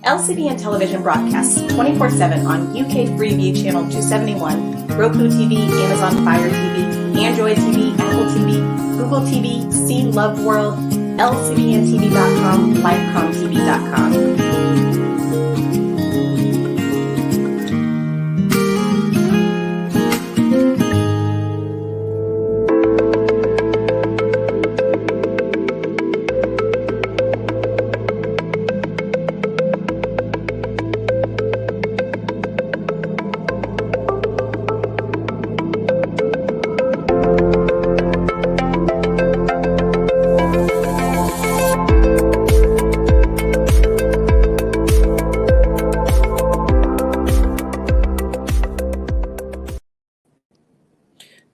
LCBN television broadcasts 24/7 on UK Freeview Channel 271, Roku TV, Amazon Fire TV, Android TV, Apple TV, Google TV, See Love World, LCBNTV.com, LifeComTV.com.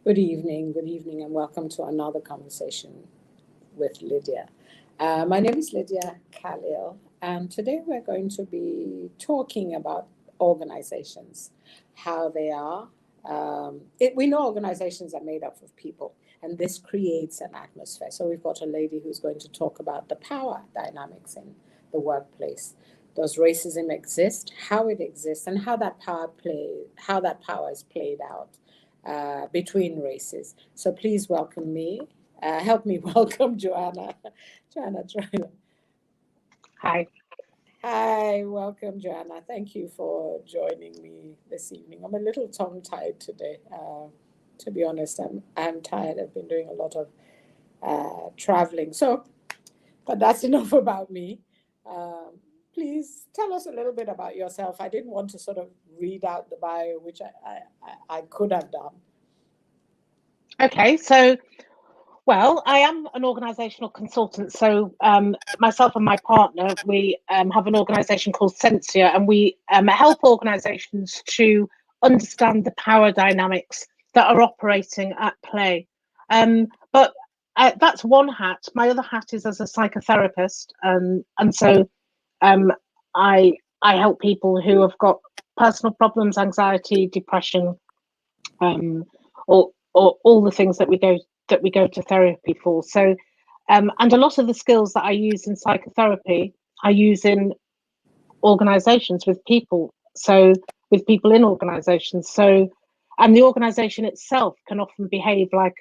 Good evening, and welcome to another conversation with Lydia. My name is Lydia Khalil, and today we're going to be talking about organizations, how they are. We know organizations are made up of people, and this creates an atmosphere. So we've got a lady who's going to talk about the power dynamics in the workplace. Does racism exist? How it exists, and how that power is played out between races. So please welcome me. Help me welcome Joanna Traynor. Hi. Hi, welcome Joanna. Thank you for joining me this evening. I'm a little tongue-tied today. To be honest, I'm tired. I've been doing a lot of traveling. But that's enough about me. Please tell us a little bit about yourself. I didn't want to sort of read out the bio, which I could have done. Okay, so, well, I am an organisational consultant. So myself and my partner, we have an organisation called Sensia, and we help organisations to understand the power dynamics that are operating at play. But that's one hat. My other hat is as a psychotherapist, and so I help people who have got personal problems, anxiety, depression, or all the things that we go to therapy for. So, and a lot of the skills that I use in psychotherapy, I use in organisations with people. So, with people in organisations. So, and the organisation itself can often behave like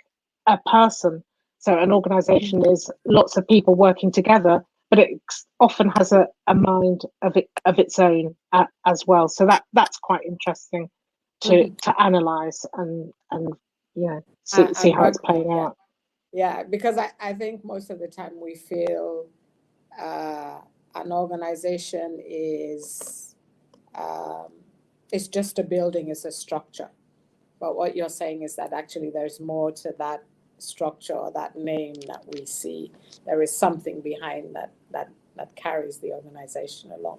a person. So, an organisation is lots of people working together, but it often has a mind of its own as well. So that's quite interesting to analyse and see how it's playing out. Yeah, because I think most of the time we feel an organisation is just a building, is a structure. But what you're saying is that actually there's more to that structure or that name that we see. There is something behind that carries the organization along.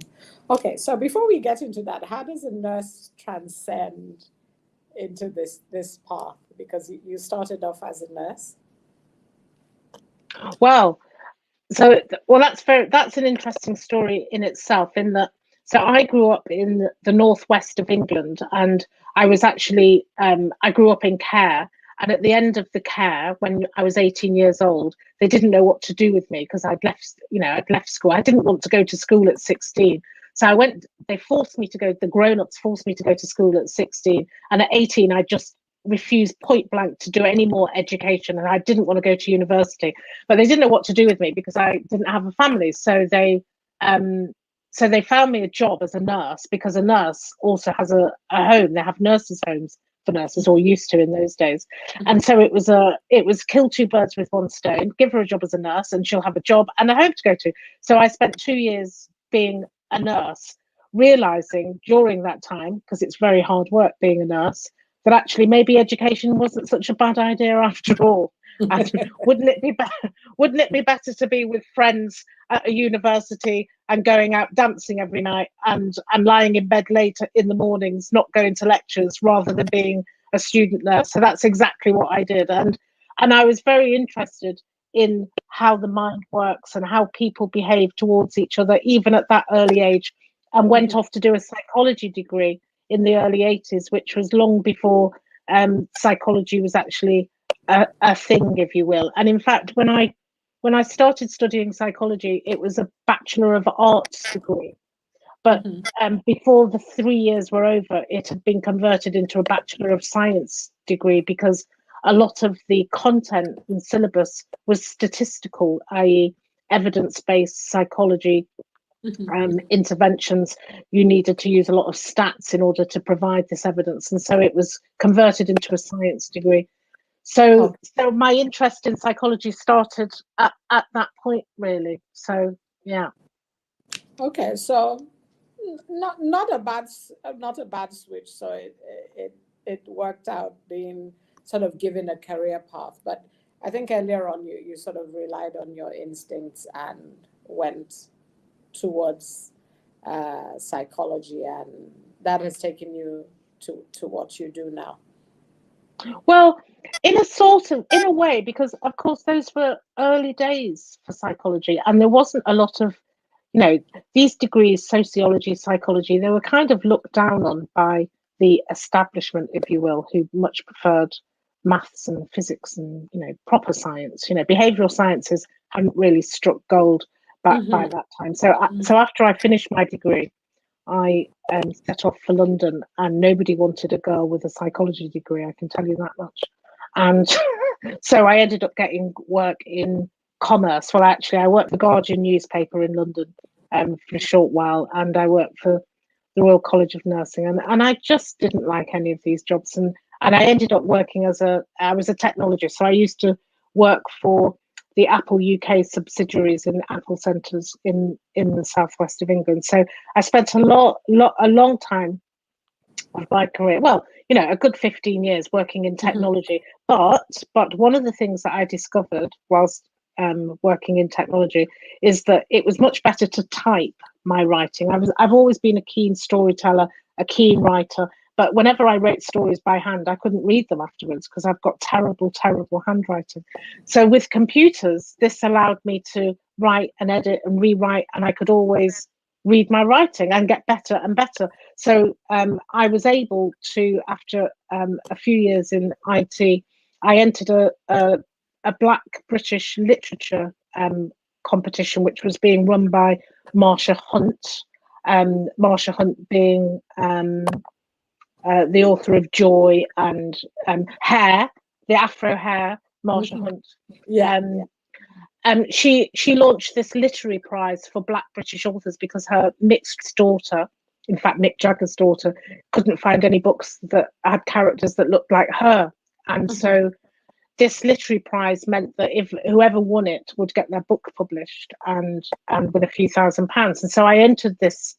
Okay, so before we get into that, how does a nurse transcend into this path? Because you started off as a nurse. Well, that's an interesting story in itself. So I grew up in the northwest of England, and I was actually I grew up in care. And at the end of the care, when I was 18 years old, they didn't know what to do with me because I'd left school. I didn't want to go to school at 16. So the grown-ups forced me to go to school at 16. And at 18, I just refused point blank to do any more education. And I didn't want to go to university, but they didn't know what to do with me because I didn't have a family. So they found me a job as a nurse, because a nurse also has a home. They have nurses' homes for nurses, or used to in those days. And so it was kill two birds with one stone, give her a job as a nurse and she'll have a job and a home to go to. So I spent 2 years being a nurse, realizing during that time, because it's very hard work being a nurse, that actually maybe education wasn't such a bad idea after all. And wouldn't it be better to be with friends at a university and going out dancing every night and lying in bed late in the mornings, not going to lectures, rather than being a student nurse? So that's exactly what I did. And I was very interested in how the mind works and how people behave towards each other, even at that early age, and went off to do a psychology degree in the early 80s, which was long before psychology was actually a thing, if you will. And in fact, when I started studying psychology, it was a Bachelor of Arts degree. But Mm-hmm. before the 3 years were over, it had been converted into a Bachelor of Science degree because a lot of the content and syllabus was statistical, i.e., evidence-based psychology Mm-hmm. interventions. You needed to use a lot of stats in order to provide this evidence, and so it was converted into a science degree. So, Okay. so my interest in psychology started at that point, really. So, yeah. Okay, so not a bad switch. So it worked out being sort of given a career path. But I think earlier on you sort of relied on your instincts and went towards psychology, and that has taken you to what you do now. Well, in a way, because of course those were early days for psychology, and there wasn't a lot of, these degrees, sociology, psychology, they were kind of looked down on by the establishment, if you will, who much preferred maths and physics and, proper science. Behavioral sciences hadn't really struck gold by Mm-hmm. that time. So after I finished my degree, I set off for London, and nobody wanted a girl with a psychology degree, I can tell you that much. And so I ended up getting work in commerce. Well, actually, I worked for the Guardian newspaper in London for a short while, and I worked for the Royal College of Nursing, and I just didn't like any of these jobs. And I ended up working I was a technologist, so I used to work for the Apple UK subsidiaries in Apple centres in the southwest of England. So I spent a long time of my career, well, a good 15 years working in Mm-hmm. technology. But one of the things that I discovered whilst working in technology is that it was much better to type my writing. I've always been a keen storyteller, a keen writer, but whenever I wrote stories by hand, I couldn't read them afterwards because I've got terrible handwriting. So with computers, this allowed me to write and edit and rewrite, and I could always read my writing and get better and better. So I was able to, after a few years in IT, I entered a Black British literature competition, which was being run by Marsha Hunt. Marsha Hunt being the author of Joy and Hair, the Afro Hair, Marsha Mm-hmm. Hunt. Yeah. She launched this literary prize for Black British authors because her mixed daughter, in fact Mick Jagger's daughter, couldn't find any books that had characters that looked like her, and Mm-hmm. so this literary prize meant that if whoever won it would get their book published and win a few £1,000s. And so I entered this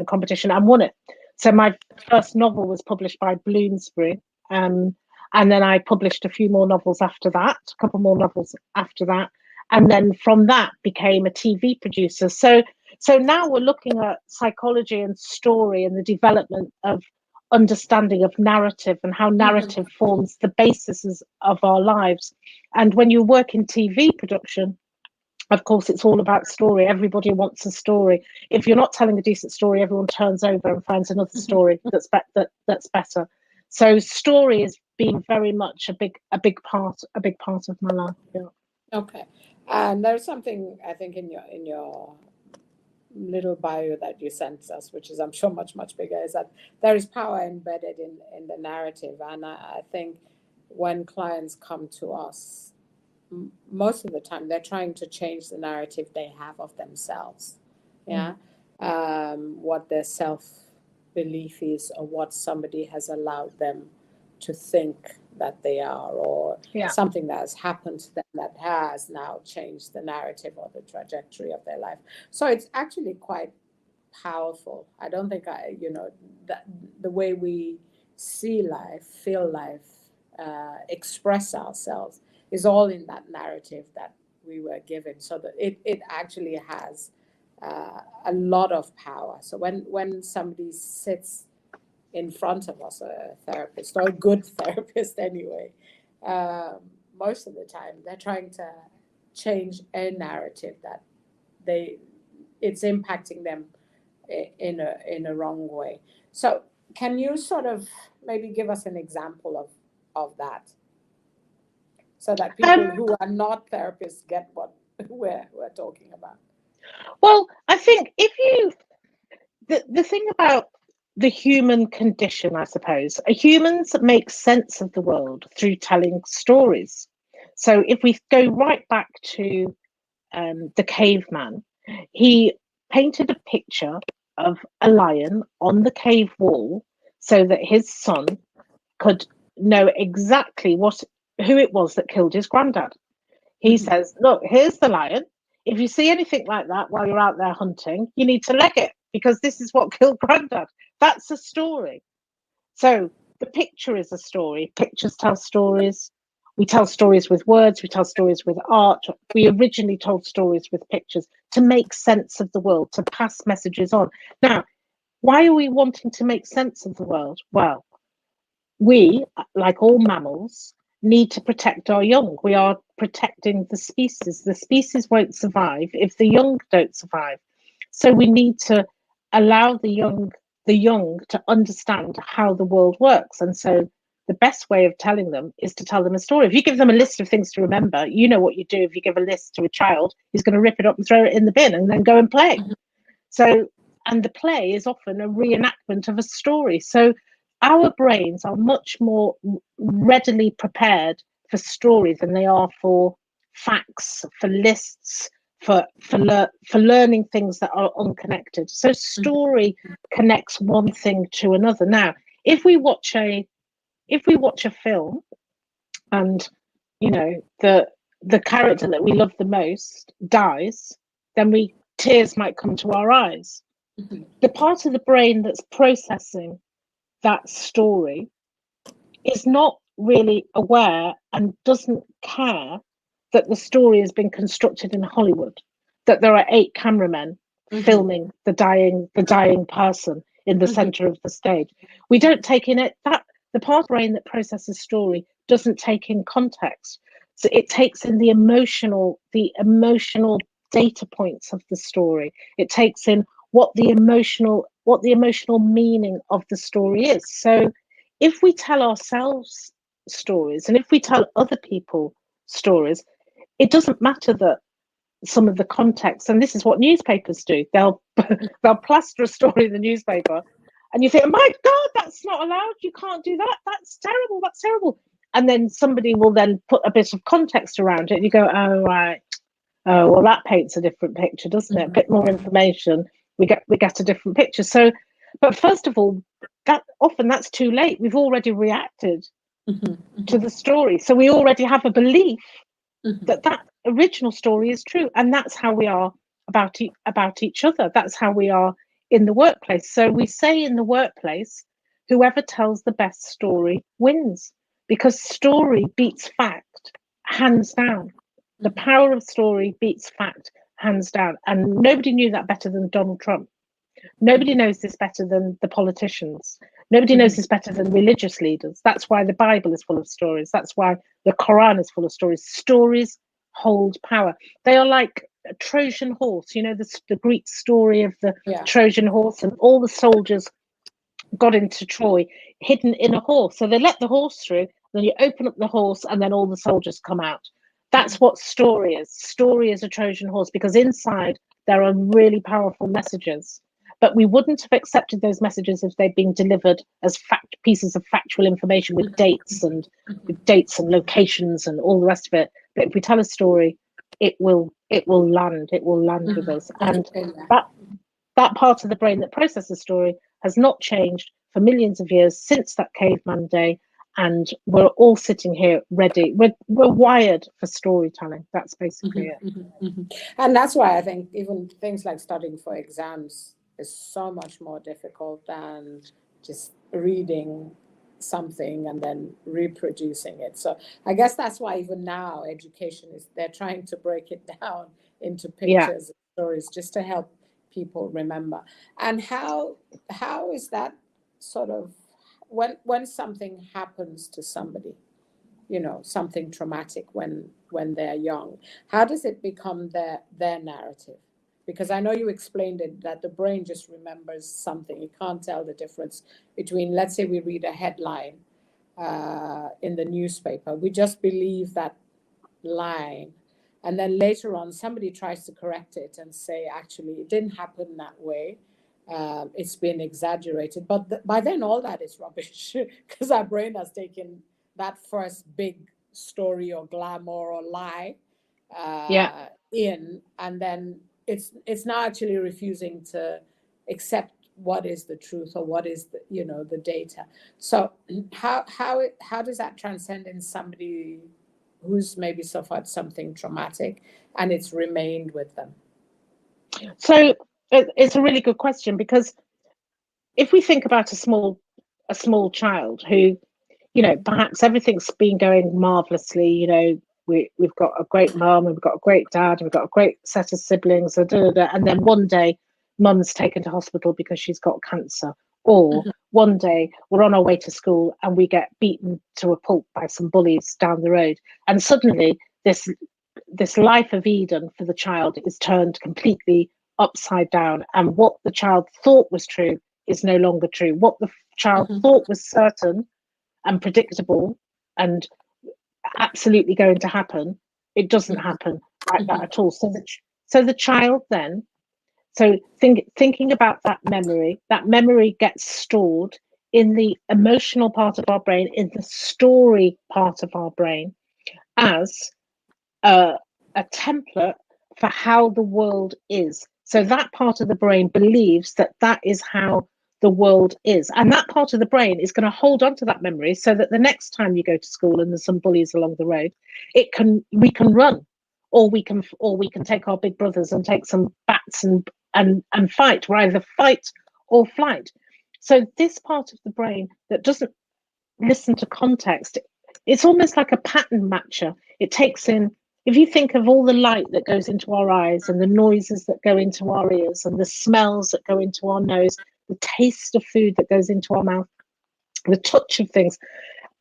competition and won it. So my first novel was published by Bloomsbury, and then I published a few more novels after that, a couple more novels after that, and then from that became a TV producer. So now we're looking at psychology and story and the development of understanding of narrative and how narrative forms the basis of our lives. And when you work in TV production, of course, it's all about story. Everybody wants a story. If you're not telling a decent story, everyone turns over and finds another story that's better. So story has been very much a big part of my life. Yeah. Okay. And there's something I think in your little bio that you sent us, which is I'm sure much bigger, is that there is power embedded in the narrative. And I think when clients come to us, most of the time they're trying to change the narrative they have of themselves. Yeah. What their self belief is, or what somebody has allowed them to think that they are, or Yeah. something that has happened to them that has now changed the narrative or the trajectory of their life. So it's actually quite powerful. I don't think that the way we see life, feel life, express ourselves is all in that narrative that we were given. So that it actually has a lot of power. So when somebody sits in front of us, a therapist or a good therapist anyway, most of the time they're trying to change a narrative that it's impacting them in a wrong way. So can you sort of maybe give us an example of that, so that people who are not therapists get what we're talking about? Well, I think the thing about the human condition, I suppose, humans make sense of the world through telling stories. So if we go right back to the caveman, he painted a picture of a lion on the cave wall so that his son could know exactly who it was that killed his granddad. He says, look, here's the lion. If you see anything like that while you're out there hunting, you need to leg it because this is what killed granddad. That's a story. So the picture is a story. Pictures tell stories. We tell stories with words. We tell stories with art. We originally told stories with pictures to make sense of the world, to pass messages on. Now, why are we wanting to make sense of the world? Well, we, like all mammals, need to protect our young. We are protecting the species. The species won't survive if the young don't survive. So we need to allow the young to understand how the world works. And so the best way of telling them is to tell them a story. If you give them a list of things to remember, you know what you do. If you give a list to a child, he's going to rip it up and throw it in the bin and then go and play. So, and the play is often a reenactment of a story. So our brains are much more readily prepared for story than they are for facts, for lists, for learning things that are unconnected. So story connects one thing to another. Now, if we watch a film and the character that we love the most dies, then tears might come to our eyes. The part of the brain that's processing that story is not really aware and doesn't care that the story has been constructed in Hollywood, that there are 8 cameramen filming the dying person in the center of the stage. We don't take in it that the part of the brain that processes story doesn't take in context. So it takes in the emotional data points of the story. It takes in what the emotional meaning of the story is. So if we tell ourselves stories and if we tell other people stories, it doesn't matter that some of the context, and this is what newspapers do, they'll plaster a story in the newspaper and you think, oh my God, that's not allowed, you can't do that, that's terrible. And then somebody will then put a bit of context around it and you go, oh right, oh well, that paints a different picture, doesn't it? A bit more information, we get a different picture. So, but first of all, that's too late. We've already reacted to the story, so we already have a belief that original story is true, and that's how we are about each other. That's how we are in the workplace. So we say in the workplace, whoever tells the best story wins, because story beats fact, hands down. The power of story beats fact, hands down. And nobody knew that better than Donald Trump. Nobody knows this better than the politicians. Nobody knows this better than religious leaders. That's why the Bible is full of stories. That's why the Quran is full of stories. Stories hold power. They are like a Trojan horse. You know, the Greek story of the Trojan horse, and all the soldiers got into Troy hidden in a horse. So they let the horse through, then you open up the horse, and then all the soldiers come out. That's what story is. Story is a Trojan horse, because inside there are really powerful messages. But we wouldn't have accepted those messages if they'd been delivered as pieces of factual information with dates and locations and all the rest of it. But if we tell a story, it will land. It will land with us. And that part of the brain that processes story has not changed for millions of years since that caveman day. And we're all sitting here ready. We're wired for storytelling. That's basically it. And that's why I think even things like studying for exams is so much more difficult than just reading something and then reproducing it. So I guess that's why even now education they're trying to break it down into pictures and stories just to help people remember. And how is that sort of when something happens to somebody, something traumatic when they're young, how does it become their narrative? Because I know you explained it, that the brain just remembers something. You can't tell the difference between, let's say we read a headline in the newspaper. We just believe that line. And then later on, somebody tries to correct it and say, actually, it didn't happen that way. It's been exaggerated. But by then, all that is rubbish because our brain has taken that first big story or glamour or lie in, and then it's now actually refusing to accept what is the truth or what is the data. So how does that transcend in somebody who's maybe suffered something traumatic and it's remained with them? So it's a really good question, because if we think about a small child who, perhaps everything's been going marvelously, we've got a great mum, and we've got a great dad, and we've got a great set of siblings, and then one day mum's taken to hospital because she's got cancer, or one day we're on our way to school and we get beaten to a pulp by some bullies down the road, and suddenly this life of Eden for the child is turned completely upside down, and what the child thought was true is no longer true. What the child thought was certain and predictable and absolutely going to happen, it doesn't happen like that at all. So the child then, thinking about that memory gets stored in the emotional part of our brain, in the story part of our brain, as a template for how the world is. So that part of the brain believes that is how the world is, and that part of the brain is going to hold on to that memory so that the next time you go to school and there's some bullies along the road, we can run, or we can take our big brothers and take some bats and fight. We're either fight or flight. So this part of the brain that doesn't listen to context, it's almost like a pattern matcher. It takes in, if you think of all the light that goes into our eyes and the noises that go into our ears and the smells that go into our nose, the taste of food that goes into our mouth, the touch of things,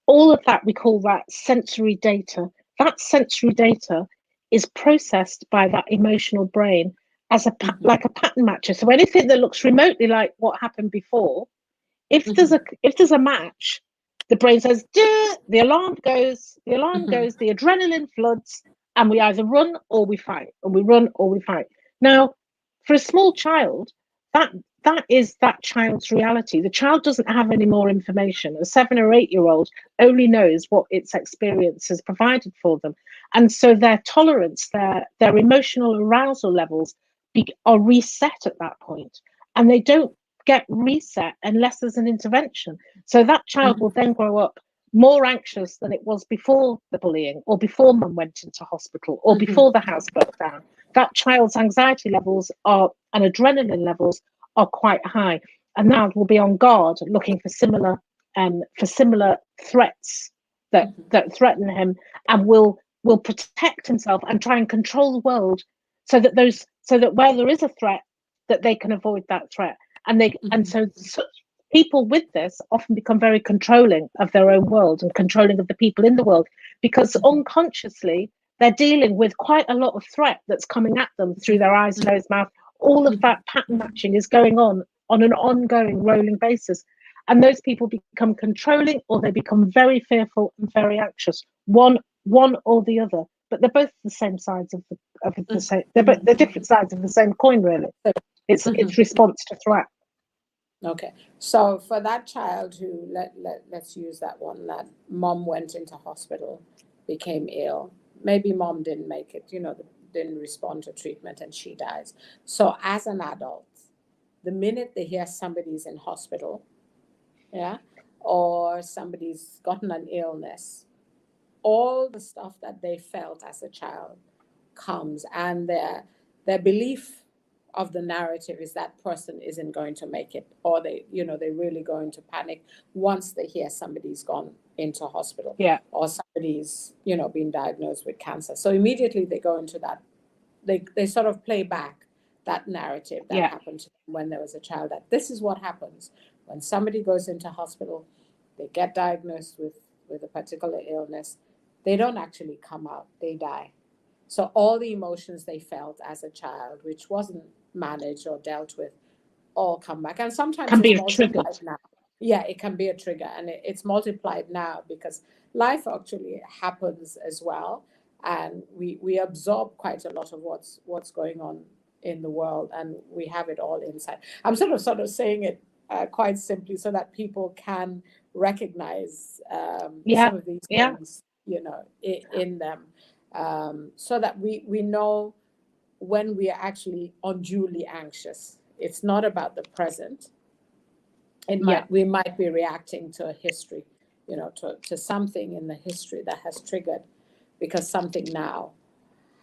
all of that, we call that sensory data. That sensory data is processed by that emotional brain as like a pattern matcher. So anything that looks remotely like what happened before, if there's a match, the brain says, duh, the alarm goes, the adrenaline floods, and we either run or we fight, and we run or we fight. Now, for a small child, that is that child's reality. The child doesn't have any more information. A 7 or 8 year old only knows what its experience has provided for them. And so their tolerance, their emotional arousal levels are reset at that point. And they don't get reset unless there's an intervention. So that child will then grow up more anxious than it was before the bullying, or before mum went into hospital, or before the house broke down. That child's anxiety levels and adrenaline levels are quite high, and now will be on guard looking for similar threats that threaten him, and will protect himself and try and control the world so that where there is a threat, that they can avoid that threat. And so people with this often become very controlling of their own world and controlling of the people in the world, because unconsciously they're dealing with quite a lot of threat that's coming at them through their eyes, nose, mouth. All of that pattern matching is going on an ongoing rolling basis. And those people become controlling, or they become very fearful and very anxious, one or the other. But they're both the same sides of the same. They're different sides of the same coin, really. It's response to threat. Okay, so for that child who, let's use that one, that mom went into hospital, became ill. Maybe mom didn't make it, didn't respond to treatment, and she dies. So as an adult, the minute they hear somebody's in hospital, or somebody's gotten an illness, all the stuff that they felt as a child comes, and their belief of the narrative is that person isn't going to make it, or they're really going to panic once they hear somebody's gone into hospital, or somebody's been diagnosed with cancer. So immediately they go into that, they sort of play back that narrative that happened to them when there was a child, that this is what happens when somebody goes into hospital, they get diagnosed with a particular illness, they don't actually come out, they die. So all the emotions they felt as a child, which wasn't managed or dealt with, all come back. And sometimes it's multiplied now. Yeah, it can be a trigger, and it's multiplied now because life actually happens as well. and we absorb quite a lot of what's going on in the world, and we have it all inside. I'm sort of saying it quite simply so that people can recognize some of these things, in them, so that we know when we are actually unduly anxious. It's not about the present. We might be reacting to a history, to something in the history that has triggered because something now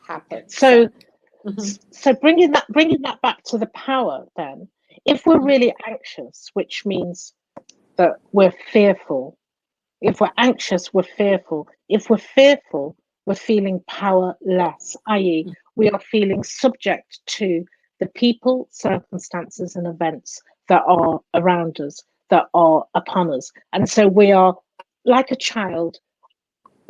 happened. So bringing that back to the power, then, if we're really anxious, which means that we're fearful. If we're anxious, we're fearful. If we're fearful, we're feeling powerless, i.e., we are feeling subject to the people, circumstances, and events that are around us, that are upon us. And so we are, like a child,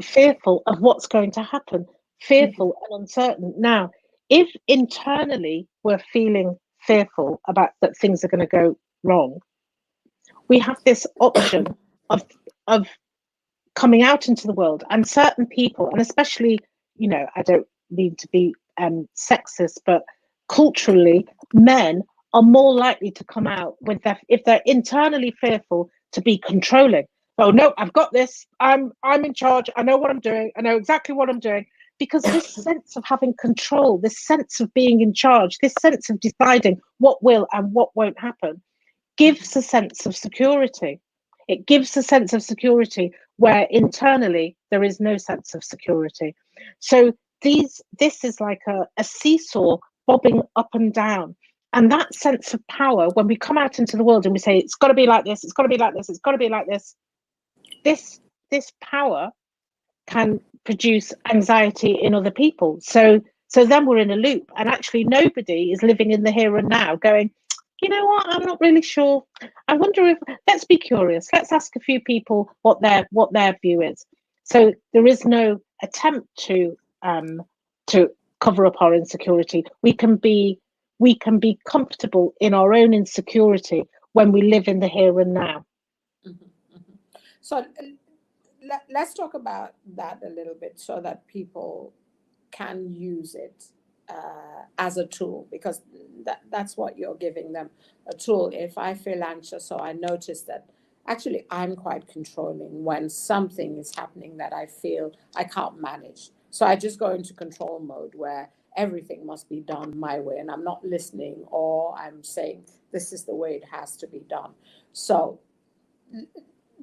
fearful of what's going to happen, fearful and uncertain. Now, if internally we're feeling fearful about that things are going to go wrong, we have this option of coming out into the world, and certain people, and especially, I don't mean to be sexist, but culturally, men are more likely to come out with if they're internally fearful, to be controlling. Oh no, I've got this. I'm in charge. I know what I'm doing. I know exactly what I'm doing. Because this sense of having control, this sense of being in charge, this sense of deciding what will and what won't happen, gives a sense of security. It gives a sense of security where internally there is no sense of security. So this is like a seesaw bobbing up and down. And that sense of power, when we come out into the world and we say, it's got to be like this, it's got to be like this, it's got to be like this, this power can produce anxiety in other people. So then we're in a loop, and actually nobody is living in the here and now going, you know what, I'm not really sure. I wonder if, let's be curious. Let's ask a few people what their view is. So there is no attempt to cover up our insecurity. We can be comfortable in our own insecurity when we live in the here and now. So let's talk about that a little bit so that people can use it as a tool, because that's what you're giving them, a tool. If I feel anxious, or I notice that actually I'm quite controlling when something is happening that I feel I can't manage. So I just go into control mode where everything must be done my way, and I'm not listening, or I'm saying this is the way it has to be done. So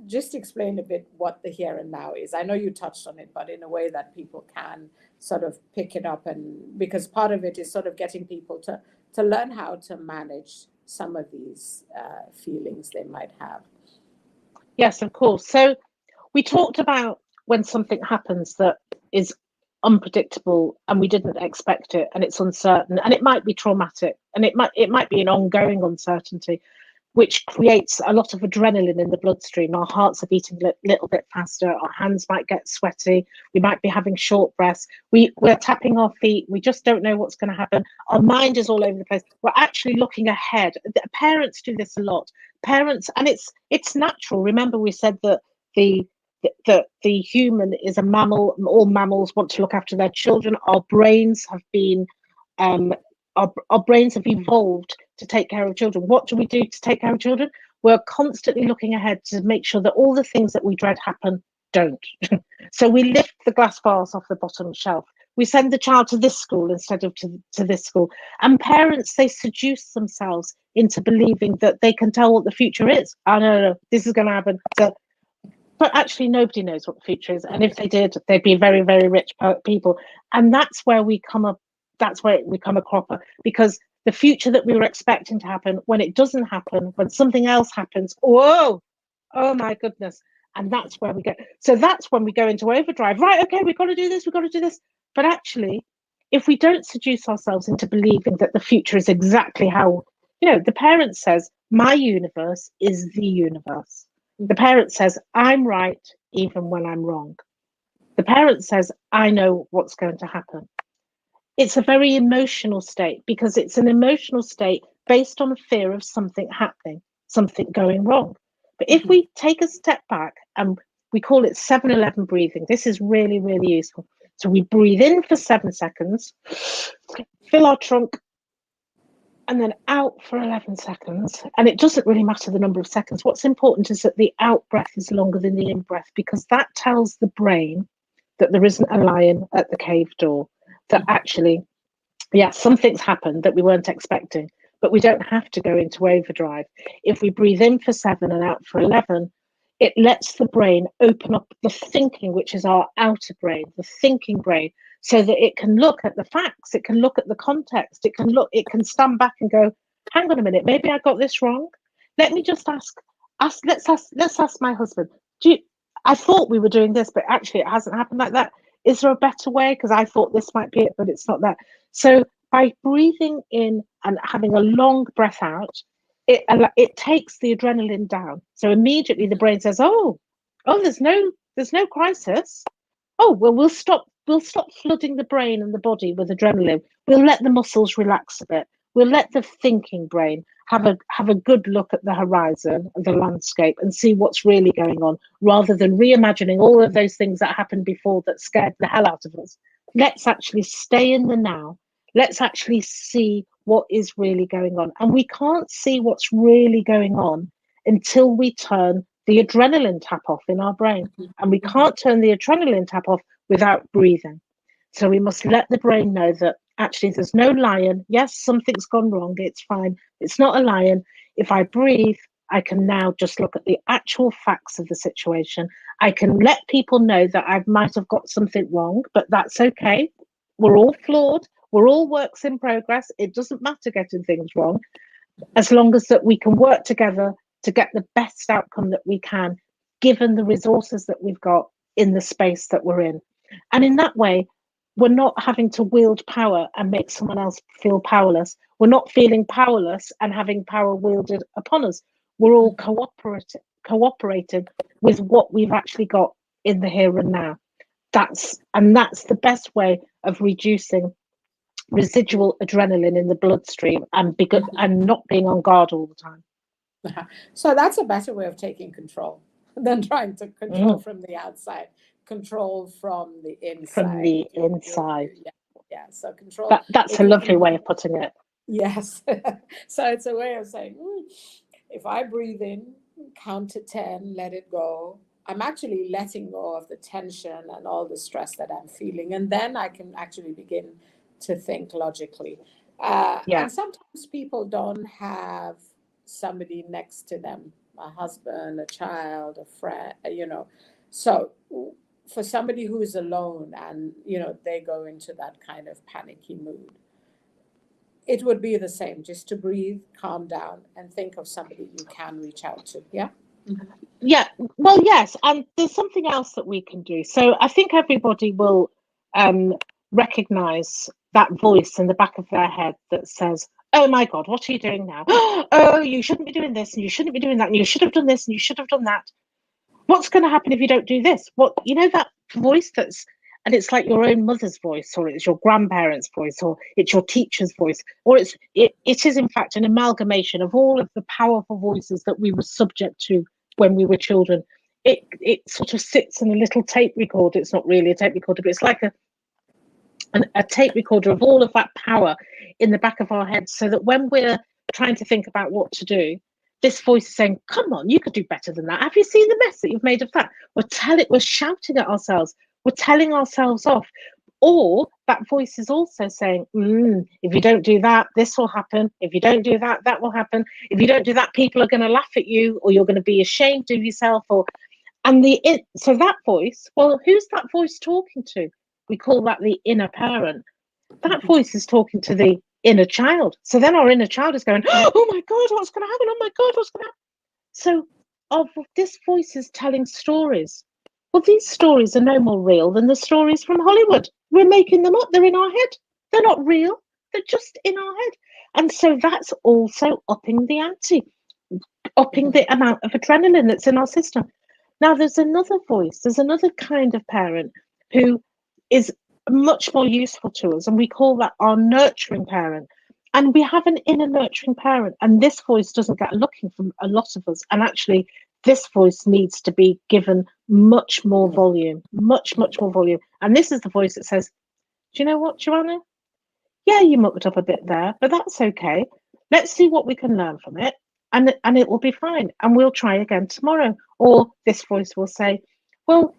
just explain a bit what the here and now is. I know you touched on it, but in a way that people can sort of pick it up, and because part of it is sort of getting people to learn how to manage some of these feelings they might have. Yes, of course. So we talked about when something happens that is unpredictable and we didn't expect it, and it's uncertain, and it might be traumatic, and it might be an ongoing uncertainty, which creates a lot of adrenaline in the bloodstream. Our hearts are beating a little bit faster. Our hands might get sweaty. We might be having short breaths. We're tapping our feet. We just don't know what's going to happen. Our mind is all over the place. We're actually looking ahead. Parents do this a lot. Parents, and it's natural. Remember, we said that the human is a mammal. All mammals want to look after their children. Our brains have been our brains have evolved to take care of children. What do we do to take care of children? We're constantly looking ahead to make sure that all the things that we dread happen don't. So we lift the glass vase off the bottom shelf. We send the child to this school instead of to this school. And parents, they seduce themselves into believing that they can tell what the future is. Oh, no, this is going to happen. So, but actually, nobody knows what the future is. And if they did, they'd be very, very rich people. And that's where we come up. That's where we come a cropper, because the future that we were expecting to happen, when it doesn't happen, when something else happens, oh my goodness. And that's where we go. So that's when we go into overdrive. Right, okay, we've got to do this, we've got to do this. But actually, if we don't seduce ourselves into believing that the future is exactly how, the parent says, my universe is the universe. The parent says, I'm right even when I'm wrong. The parent says, I know what's going to happen. It's a very emotional state, because it's an emotional state based on a fear of something happening, something going wrong. But if we take a step back, and we call it 7-11 breathing, this is really, really useful. So we breathe in for 7 seconds, fill our trunk, and then out for 11 seconds. And it doesn't really matter the number of seconds. What's important is that the out breath is longer than the in breath, because that tells the brain that there isn't a lion at the cave door, that actually, yeah, something's happened that we weren't expecting, but we don't have to go into overdrive. If we breathe in for 7 and out for 11, it lets the brain open up the thinking, which is our outer brain, the thinking brain, so that it can look at the facts, it can look at the context, it can stand back and go, hang on a minute, maybe I got this wrong. Let me just let's ask my husband, I thought we were doing this, but actually it hasn't happened like that. Is there a better way? Because I thought this might be it, but it's not that. So by breathing in and having a long breath out, it takes the adrenaline down. So immediately the brain says, oh, there's no crisis. Oh, well, we'll stop flooding the brain and the body with adrenaline. We'll let the muscles relax a bit. We'll let the thinking brain have a good look at the horizon and the landscape and see what's really going on, rather than reimagining all of those things that happened before that scared the hell out of us. Let's actually stay in the now. Let's actually see what is really going on. And we can't see what's really going on until we turn the adrenaline tap off in our brain. And we can't turn the adrenaline tap off without breathing. So we must let the brain know that actually there's no lion. Yes, something's gone wrong. It's fine. It's not a lion. If I breathe, I can now just look at the actual facts of the situation. I can let people know that I might have got something wrong, but that's okay. We're all flawed. We're all works in progress. It doesn't matter getting things wrong, as long as that we can work together to get the best outcome that we can, given the resources that we've got in the space that we're in. And in that way, we're not having to wield power and make someone else feel powerless. We're not feeling powerless and having power wielded upon us. We're all cooperating with what we've actually got in the here and now. That's the best way of reducing residual adrenaline in the bloodstream and not being on guard all the time. So that's a better way of taking control than trying to control from the outside. Control from the inside. From the inside. Yeah. So control. That's a lovely way of putting it. Yes. So it's a way of saying, if I breathe in, count to 10, let it go. I'm actually letting go of the tension and all the stress that I'm feeling. And then I can actually begin to think logically. And sometimes people don't have somebody next to them, a husband, a child, a friend, So for somebody who's alone and, they go into that kind of panicky mood, it would be the same, just to breathe, calm down, and think of somebody you can reach out to. Yeah? Mm-hmm. Yeah, well, yes. And there's something else that we can do. So I think everybody will recognize that voice in the back of their head that says, oh my God, what are you doing now? Oh, you shouldn't be doing this, and you shouldn't be doing that, and you should have done this, and you should have done that. What's going to happen if you don't do this? That voice and it's like your own mother's voice, or it's your grandparents' voice, or it's your teacher's voice, or it is in fact an amalgamation of all of the powerful voices that we were subject to when we were children. It sort of sits in a little tape recorder. It's not really a tape recorder, but it's like a tape recorder of all of that power in the back of our heads, so that when we're trying to think about what to do, this voice is saying, come on, you could do better than that. Have you seen the mess that you've made of that? We're shouting at ourselves. We're telling ourselves off. Or that voice is also saying, if you don't do that, this will happen. If you don't do that, that will happen. If you don't do that, people are going to laugh at you, or you're going to be ashamed of yourself. So that voice, well, who's that voice talking to? We call that the inner parent. That voice is talking to the inner child. So then our inner child is going, oh my God, what's going to happen? Oh my God, what's going to happen? So this voice is telling stories. Well, these stories are no more real than the stories from Hollywood. We're making them up. They're in our head. They're not real. They're just in our head. And so that's also upping the ante, upping the amount of adrenaline that's in our system. Now, there's another voice. There's another kind of parent who is much more useful to us, and we call that our nurturing parent. And we have an inner nurturing parent, and this voice doesn't get looking from a lot of us. And actually, this voice needs to be given much more volume, much more volume. And this is the voice that says, do you know what, Joanna? Yeah, you mucked up a bit there, but that's okay. Let's see what we can learn from it, and it will be fine, and we'll try again tomorrow. Or this voice will say, well,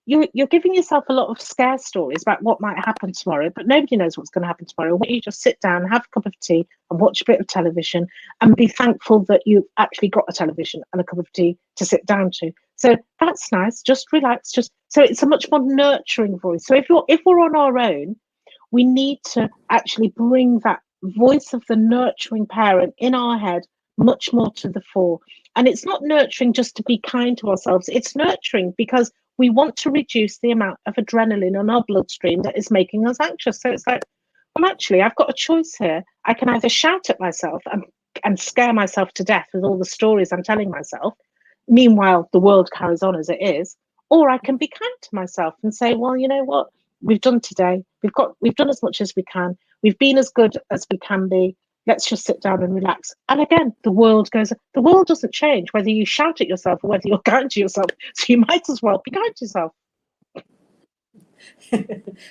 you're giving yourself a lot of scare stories about what might happen tomorrow, but nobody knows what's going to happen tomorrow. Why don't you just sit down, have a cup of tea, and watch a bit of television, and be thankful that you've actually got a television and a cup of tea to sit down to. So that's nice. Just relax. Just so it's a much more nurturing voice. So if we're on our own, we need to actually bring that voice of the nurturing parent in our head much more to the fore. And it's not nurturing just to be kind to ourselves. It's nurturing because we want to reduce the amount of adrenaline on our bloodstream that is making us anxious. So it's like, well, actually, I've got a choice here. I can either shout at myself and scare myself to death with all the stories I'm telling myself. Meanwhile, the world carries on as it is. Or I can be kind to myself and say, well, you know what? We've done today. We've done as much as we can. We've been as good as we can be. Let's just sit down and relax. And again, the world doesn't change whether you shout at yourself or whether you're kind to yourself. So you might as well be kind to yourself.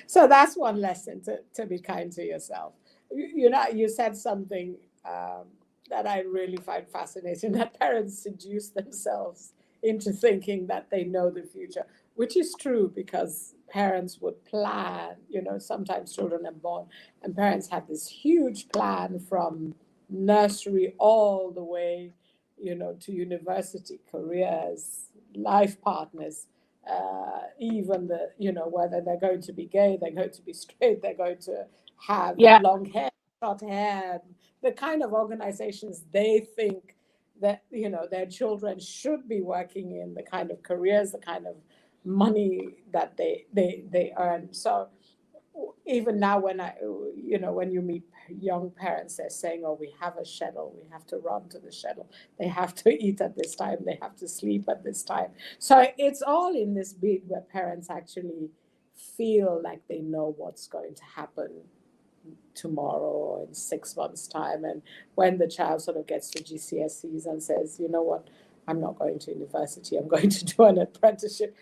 So that's one lesson, to be kind to yourself. You said something that I really find fascinating, that parents seduce themselves into thinking that they know the future, which is true, because parents would plan. Sometimes children are born and parents have this huge plan from nursery all the way, to university, careers, life partners, even whether they're going to be gay, they're going to be straight, they're going to have long hair, short hair, the kind of organizations they think that their children should be working in, the kind of careers, the kind of money that they earn. So even now, when you meet young parents, they're saying, oh, we have a schedule, we have to run to the schedule, they have to eat at this time, they have to sleep at this time. So it's all in this bit where parents actually feel like they know what's going to happen tomorrow or in 6 months' time. And when the child sort of gets to GCSEs and says, you know what, I'm not going to university, I'm going to do an apprenticeship,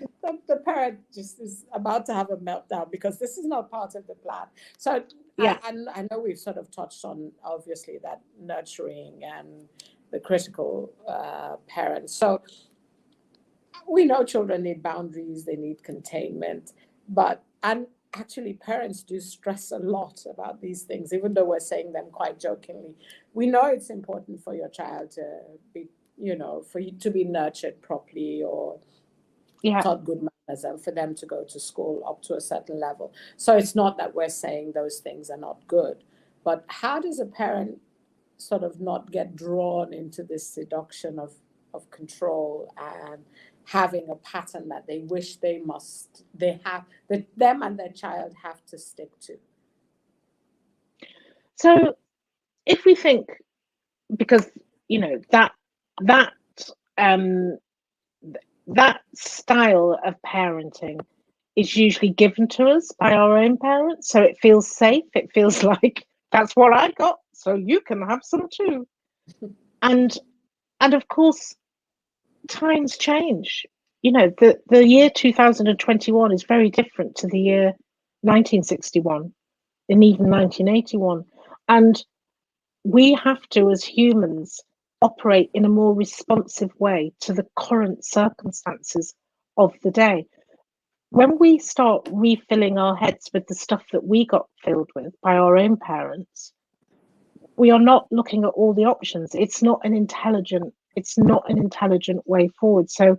the parent just is about to have a meltdown, because this is not part of the plan. So I know we've sort of touched on, obviously, that nurturing and the critical parent. So we know children need boundaries, they need containment, and actually parents do stress a lot about these things, even though we're saying them quite jokingly. We know it's important for your child to be, for you to be nurtured properly or taught good manners, and for them to go to school up to a certain level. So it's not that we're saying those things are not good, but how does a parent sort of not get drawn into this seduction of control and having a pattern that they wish them and their child have to stick to? So if we think, because that style of parenting is usually given to us by our own parents, so it feels safe, it feels like that's what I got, so you can have some too. And of course times change. The year 2021 is very different to the year 1961 and even 1981, and we have to, as humans, operate in a more responsive way to the current circumstances of the day. When we start refilling our heads with the stuff that we got filled with by our own parents, we are not looking at all the options. It's not an intelligent way forward. So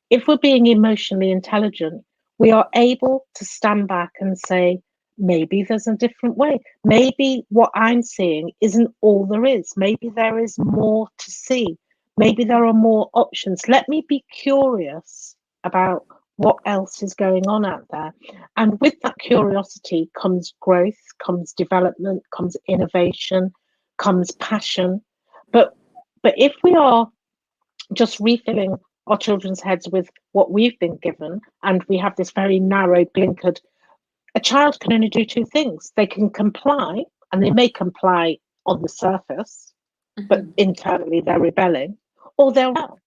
if we're being emotionally intelligent, we are able to stand back and say, maybe there's a different way. Maybe what I'm seeing isn't all there is. Maybe there is more to see. Maybe there are more options. Let me be curious about what else is going on out there. And with that curiosity comes growth, comes development, comes innovation, comes passion. But if we are just refilling our children's heads with what we've been given, and we have this very narrow, blinkered, a child can only do two things. They can comply, and they may comply on the surface, but internally they're rebelling, or they'll rebel.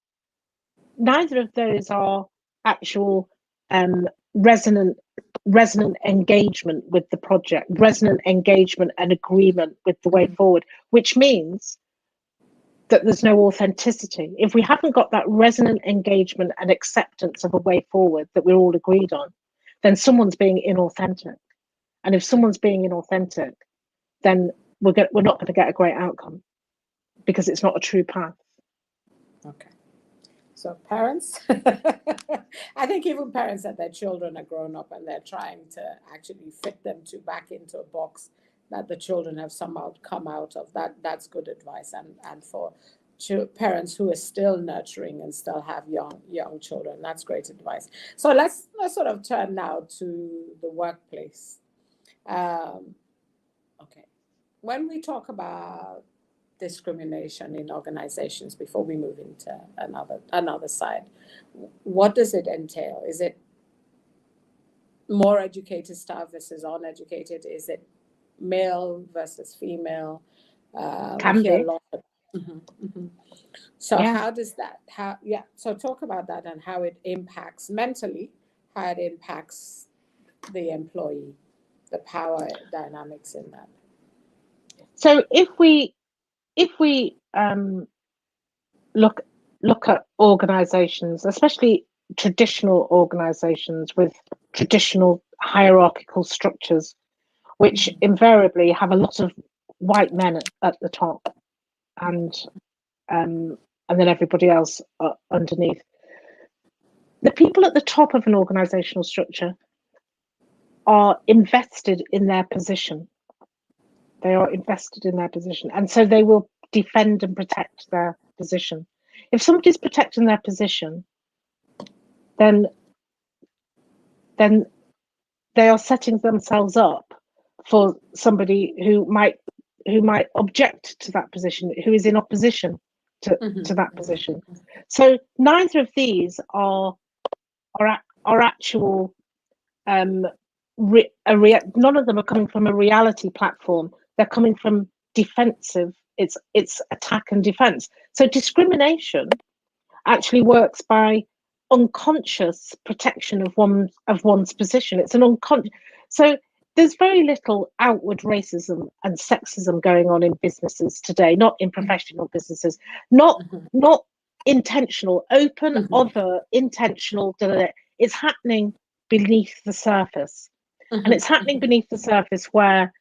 Neither of those are actual resonant engagement with the project, resonant engagement and agreement with the way forward, which means that there's no authenticity. If we haven't got that resonant engagement and acceptance of a way forward that we're all agreed on, then someone's being inauthentic. And if someone's being inauthentic, then we're not going to get a great outcome, because it's not a true path. Okay. So parents, I think even parents that their children are grown up and they're trying to actually fit them back into a box that the children have somehow come out of, that's good advice. And for parents who are still nurturing and still have young children, that's great advice. So let's sort of turn now to the workplace. Okay. When we talk about discrimination in organizations, before we move into another side, what does it entail? Is it more educated staff versus uneducated? Is it male versus female? Can be. So how does that, so talk about that and how it impacts mentally, how it impacts the employee, the power dynamics in that. So if we look at organizations, especially traditional organizations with traditional hierarchical structures, which invariably have a lot of white men at the top, and then everybody else underneath. The people at the top of an organizational structure are invested in their position. They are invested in their position, and so they will defend and protect their position. If somebody's protecting their position, then they are setting themselves up for somebody who might object to that position, who is in opposition to that position. So neither of these are actual. None of them are coming from a reality platform. They're coming from defensive. It's attack and defense. So discrimination actually works by unconscious protection of one's position. It's an unconscious. So there's very little outward racism and sexism going on in businesses today, not in professional businesses, not intentional, open, other, intentional. It's happening beneath the surface. And it's happening beneath the surface where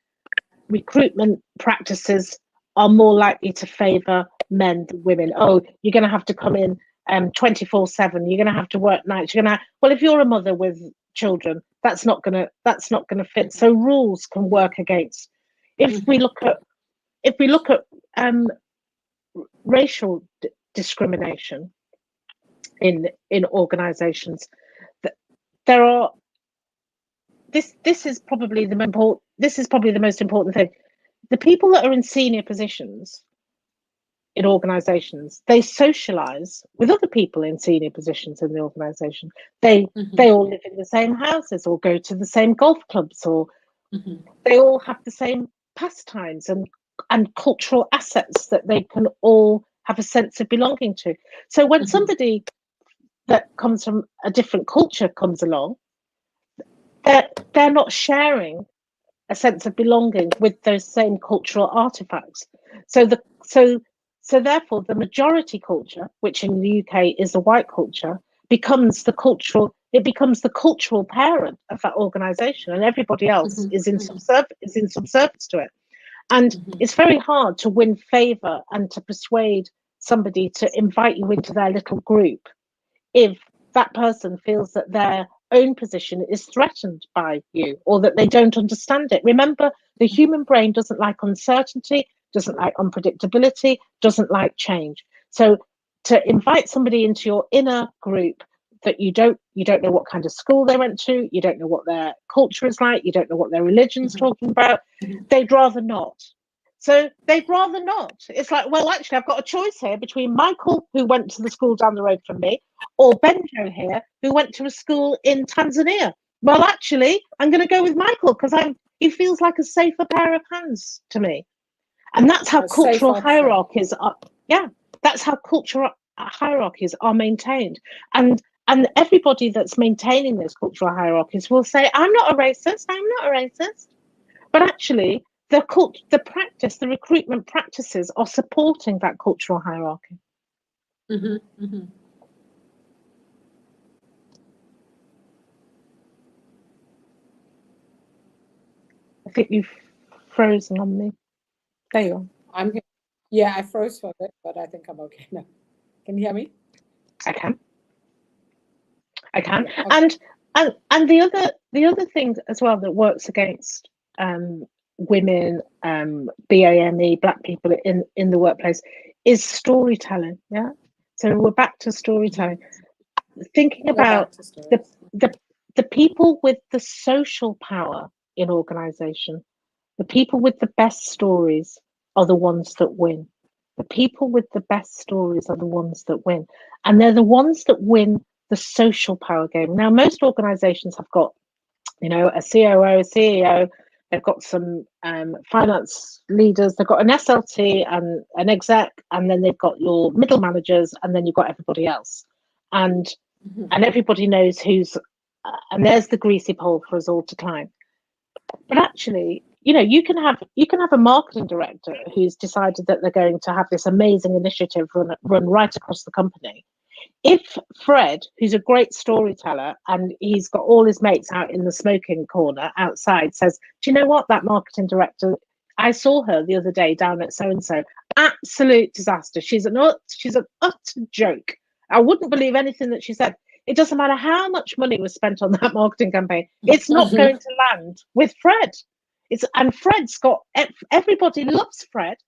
recruitment practices are more likely to favour men than women. Oh, you're going to have to come in 24/7. You're going to have to work nights. Well, if you're a mother with children, that's not going to fit. So rules can work against. If we look at racial discrimination in organisations, there are. This is probably the most important thing. The people that are in senior positions in organisations, they socialise with other people in senior positions in the organisation. They all live in the same houses, or go to the same golf clubs, or they all have the same pastimes and cultural assets that they can all have a sense of belonging to. So when somebody that comes from a different culture comes along, they're not sharing a sense of belonging with those same cultural artifacts. So therefore the majority culture, which in the UK is the white culture, becomes the cultural parent of that organisation, and everybody else is in subservience to it. And it's very hard to win favour and to persuade somebody to invite you into their little group if that person feels that their own position is threatened by you, or that they don't understand it. Remember, the human brain doesn't like uncertainty, doesn't like unpredictability, doesn't like change. So to invite somebody into your inner group that you don't know what kind of school they went to, you don't know what their culture is like, you don't know what their religion's talking about, they'd rather not. So they'd rather not. It's like, well, actually, I've got a choice here between Michael, who went to the school down the road from me, or Benjo here, who went to a school in Tanzania. Well, actually, I'm going to go with Michael because he feels like a safer pair of hands to me. And that's how cultural hierarchies are. Yeah, that's how cultural hierarchies are maintained. And and everybody that's maintaining those cultural hierarchies will say, I'm not a racist, but actually the recruitment practices are supporting that cultural hierarchy. Mm-hmm, mm-hmm. I think you've frozen on me. There you are. I'm here. Yeah, I froze for a bit, but I think I'm okay now. Can you hear me? I can. Yeah, okay. And the other thing as well that works against women, BAME, Black people in the workplace is storytelling. Yeah. So we're back to storytelling. Mm-hmm. Thinking We're about back to stories. the people with the social power in organization, the people with the best stories are the ones that win. The people with the best stories are the ones that win. And they're the ones that win the social power game. Now, most organizations have got, a COO, a CEO, they've got some finance leaders, they've got an SLT and an exec, and then they've got your middle managers, and then you've got everybody else. And Mm-hmm. and everybody knows who's, and there's the greasy pole for us all to climb. But actually, you can have a marketing director who's decided that they're going to have this amazing initiative run right across the company. If Fred, who's a great storyteller and he's got all his mates out in the smoking corner outside, says, do you know what, that marketing director, I saw her the other day down at so-and-so, absolute disaster. She's an utter joke. I wouldn't believe anything that she said. It doesn't matter how much money was spent on that marketing campaign. It's not going to land with Fred. And Fred's got, everybody loves Fred.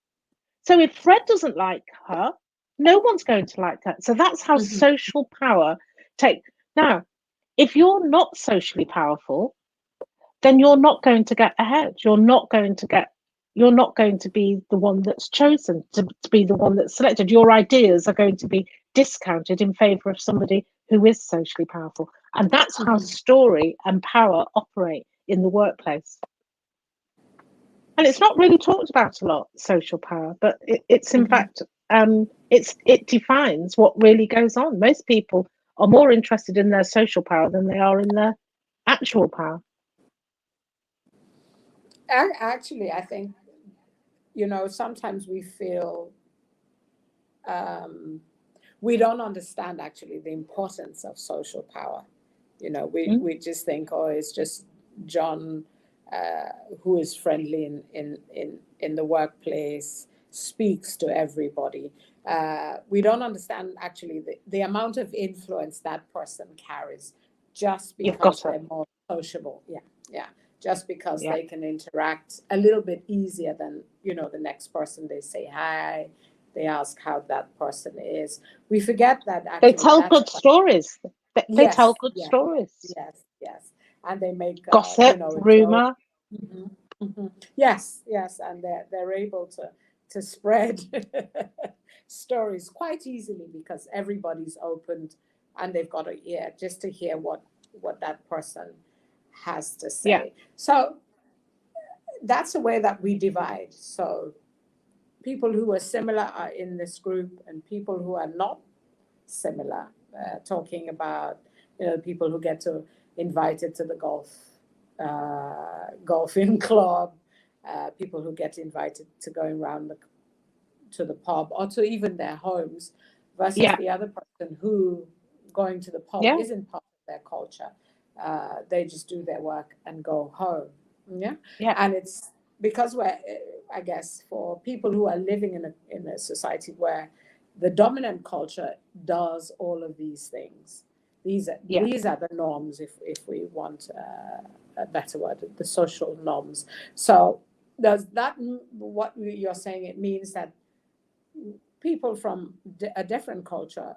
So if Fred doesn't like her, no one's going to like her. So that's how social power Now, if you're not socially powerful, then you're not going to get ahead. You're not going to be the one that's chosen to be the one that's selected. Your ideas are going to be discounted in favor of somebody who is socially powerful. And that's how story and power operate in the workplace. And it's not really talked about a lot, social power, but it's in fact, it defines what really goes on. Most people are more interested in their social power than they are in their actual power. Actually, I think, sometimes we feel we don't understand actually the importance of social power. We just think, oh, it's just John who is friendly in the workplace, speaks to everybody. We don't understand actually the amount of influence that person carries just because they're more sociable. Yeah. Just because they can interact a little bit easier than, the next person. They say hi, they ask how that person is. We forget that actually they tell good stories. They tell good stories. Yes. And they make gossip, rumor. Yes, and they're able to spread stories quite easily because everybody's opened and they've got an ear just to hear what that person has to say. Yeah. So that's a way that we divide. So people who are similar are in this group, and people who are not similar, talking about people who get invited to the golfing club, people who get invited to going around to the pub or to even their homes, versus the other person who going to the pub isn't part of their culture. They just do their work and go home. And it's because I guess for people who are living in a society where the dominant culture does all of these things, these are the norms, if we want a better word, the social norms. So does that, what you're saying, it means that people from a different culture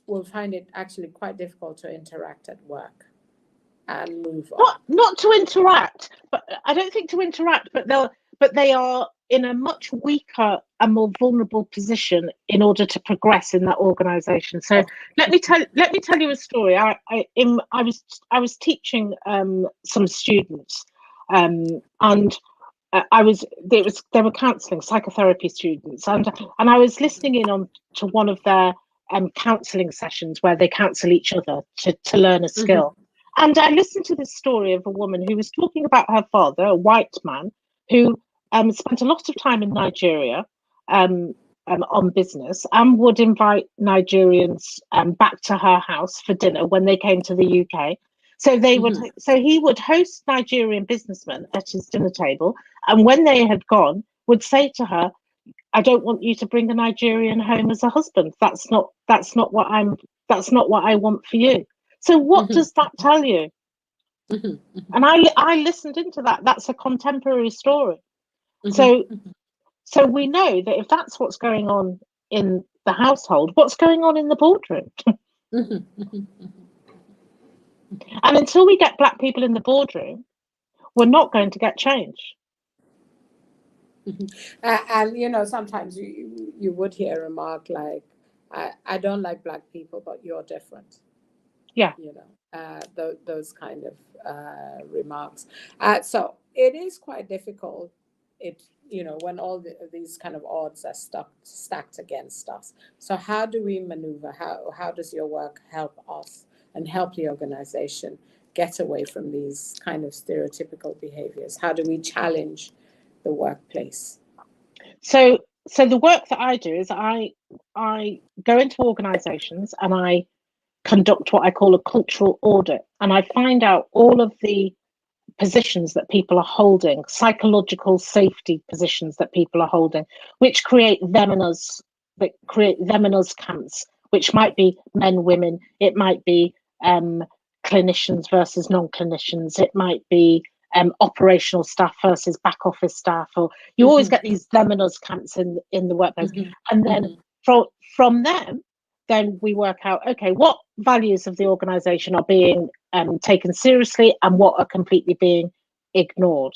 will find it actually quite difficult to interact at work and move on? Not to interact, but I don't think to interact, but they are in a much weaker and more vulnerable position in order to progress in that organization. So let me tell you a story. I was teaching some students, and they were counselling psychotherapy students, and I was listening in on to one of their counselling sessions where they counsel each other to learn a skill. And I listened to this story of a woman who was talking about her father, a white man, who spent a lot of time in Nigeria on business and would invite Nigerians back to her house for dinner when they came to the UK. So he would host Nigerian businessmen at his dinner table, and when they had gone, would say to her, "I don't want you to bring a Nigerian home as a husband. That's not what I want for you." So what does that tell you? And I listened into that. That's a contemporary story. So we know that if that's what's going on in the household, what's going on in the boardroom? And until we get Black people in the boardroom, we're not going to get change. And you know, sometimes you would hear a remark like, I don't like Black people, but you're different. Yeah. You know, those kind of remarks. So it is quite difficult, you know, when all these kind of odds are stacked against us. So how do we maneuver? How does your work help us and help the organization get away from these kind of stereotypical behaviors? How do we challenge the workplace? So the work that I do is I go into organizations and I conduct what I call a cultural audit, and I find out all of the positions that people are holding, psychological safety positions that people are holding, which create them and us camps, which might be men, women, it might be clinicians versus non-clinicians, it might be operational staff versus back office staff, or you always get these them and us camps in the workplace. And then from them, then we work out, okay, what values of the organization are being taken seriously and what are completely being ignored.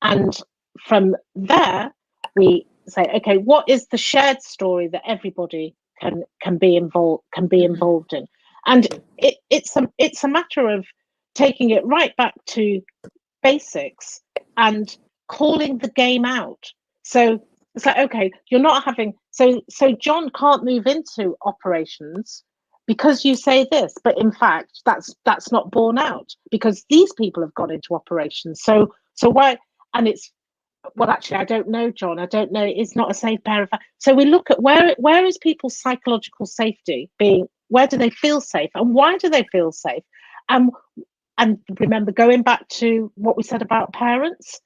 And from there, we say, okay, what is the shared story that everybody can be involved in? And it's a matter of taking it right back to basics and calling the game out. So it's like, okay, you're not having, so John can't move into operations because you say this, but in fact that's not borne out because these people have gone into operations. So why? And it's, well, actually, I don't know, John. I don't know. It's not a safe pair of. So we look at where is people's psychological safety being? Where do they feel safe, and why do they feel safe? And remember, going back to what we said about parents,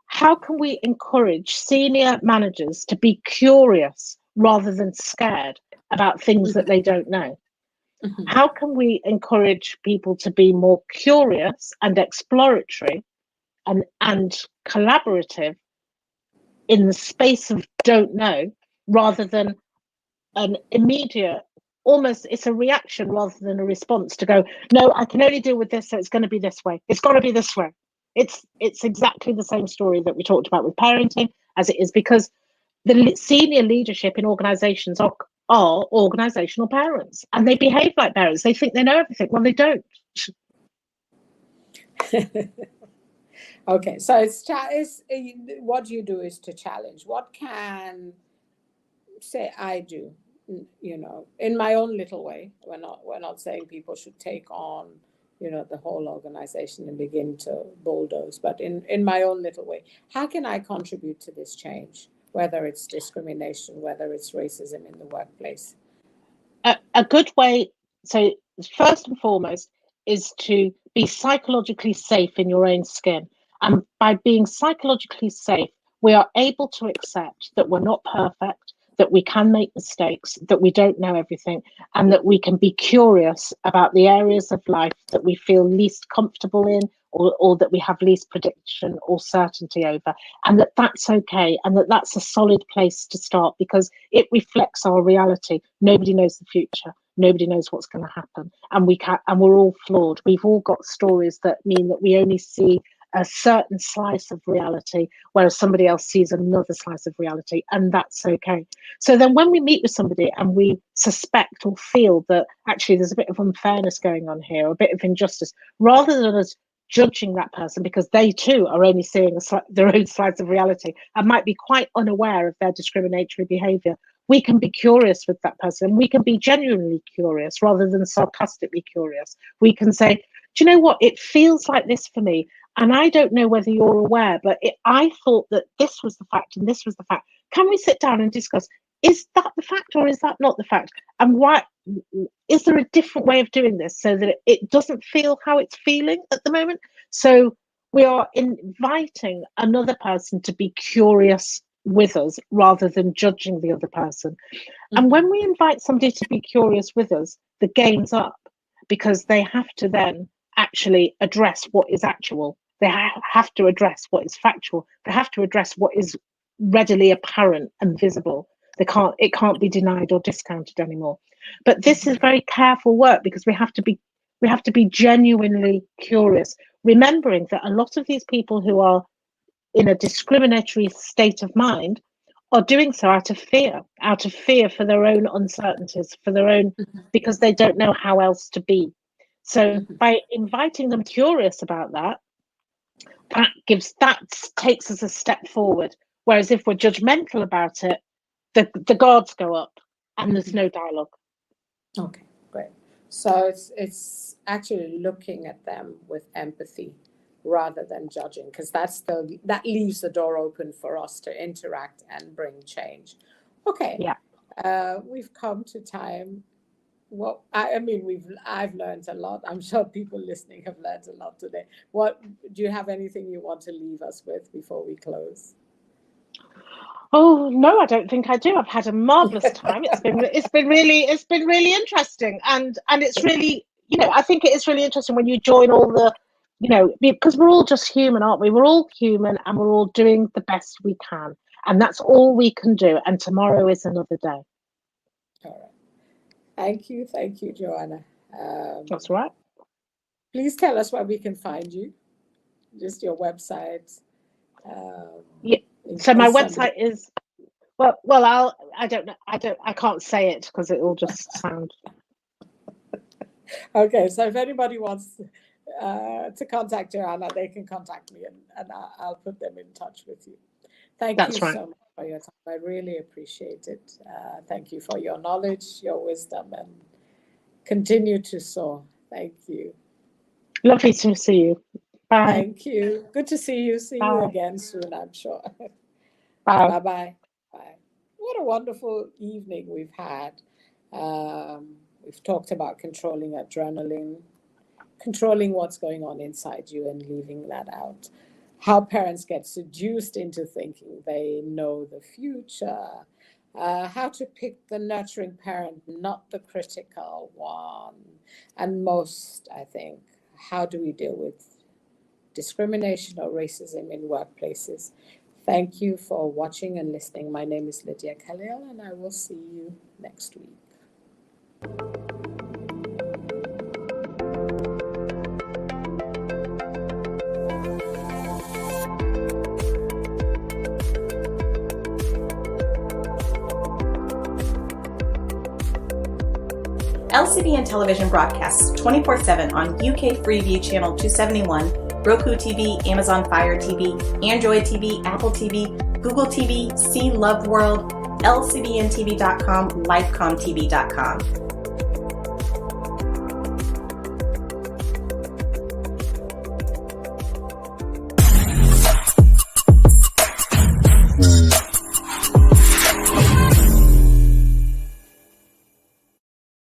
how can we encourage senior managers to be curious rather than scared about things that they don't know? How can we encourage people to be more curious and exploratory and collaborative in the space of don't know, rather than an immediate, almost it's a reaction rather than a response to go, no, I can only deal with this, so it's going to be this way. It's got to be this way. It's exactly the same story that we talked about with parenting as it is, because the senior leadership in organizations are organizational parents, and they behave like parents. They think they know everything. Well, they don't. Okay, so it's what you do is to challenge. What can, say, I do, you know, in my own little way? We're not saying people should take on, you know, the whole organization and begin to bulldoze, but in my own little way, how can I contribute to this change? Whether it's discrimination, whether it's racism in the workplace. A good way. So first and foremost is to be psychologically safe in your own skin. And by being psychologically safe, we are able to accept that we're not perfect, that we can make mistakes, that we don't know everything, and that we can be curious about the areas of life that we feel least comfortable in, or that we have least prediction or certainty over, and that's okay, and that's a solid place to start because it reflects our reality. Nobody knows the future. Nobody knows what's going to happen, and we're all flawed. We've all got stories that mean that we only see a certain slice of reality, whereas somebody else sees another slice of reality, and that's okay. So then when we meet with somebody and we suspect or feel that actually there's a bit of unfairness going on here, or a bit of injustice, rather than us judging that person because they too are only seeing their own slice of reality and might be quite unaware of their discriminatory behaviour, we can be curious with that person. We can be genuinely curious rather than sarcastically curious. We can say, do you know what? It feels like this for me. And I don't know whether you're aware, but I thought that this was the fact and this was the fact. Can we sit down and discuss, is that the fact or is that not the fact? And why is there a different way of doing this so that it doesn't feel how it's feeling at the moment? So we are inviting another person to be curious with us rather than judging the other person. Mm-hmm. And when we invite somebody to be curious with us, the game's up, because they have to then actually address what is actual. They have to address what is factual. They have to address what is readily apparent and visible. It can't be denied or discounted anymore. But this is very careful work, because we have to be genuinely curious, remembering that a lot of these people who are in a discriminatory state of mind are doing so out of fear for their own uncertainties, for their own, because they don't know how else to be. So by inviting them curious about that takes us a step forward. Whereas if we're judgmental about it, the guards go up and there's no dialogue. Okay, great. So it's actually looking at them with empathy rather than judging, because that leaves the door open for us to interact and bring change. Okay. Yeah. We've come to time. Well, I've learned a lot. I'm sure people listening have learned a lot today. Do you have anything you want to leave us with before we close? Oh no, I don't think I do. I've had a marvelous time. It's been really interesting, and it's really, I think it is really interesting when you join all the, because we're all just human, aren't we? We're all human, and we're all doing the best we can, and that's all we can do. And tomorrow is another day. All right. Thank you, Joanna. That's right. Please tell us where we can find you. Just your website. Yeah. So my website is I can't say it because it will just sound. Okay, so if anybody wants to contact Joanna, they can contact me, and I'll put them in touch with you. Thank you so much for your time. I really appreciate it. Thank you for your knowledge, your wisdom, and continue to soar. Thank you. Lovely to see you. Bye. Thank you. Good to see you. See you again soon, I'm sure. Bye. Bye-bye. Bye. What a wonderful evening we've had. We've talked about controlling adrenaline, controlling what's going on inside you and leaving that out. How parents get seduced into thinking they know the future. How to pick the nurturing parent, not the critical one. And most, I think, how do we deal with discrimination or racism in workplaces? Thank you for watching and listening. My name is Lydia Khalil, and I will see you next week. LCBN television broadcasts 24/7 on UK Freeview Channel 271, Roku TV, Amazon Fire TV, Android TV, Apple TV, Google TV, See Love World, LCBNTV.com, LifeComTV.com.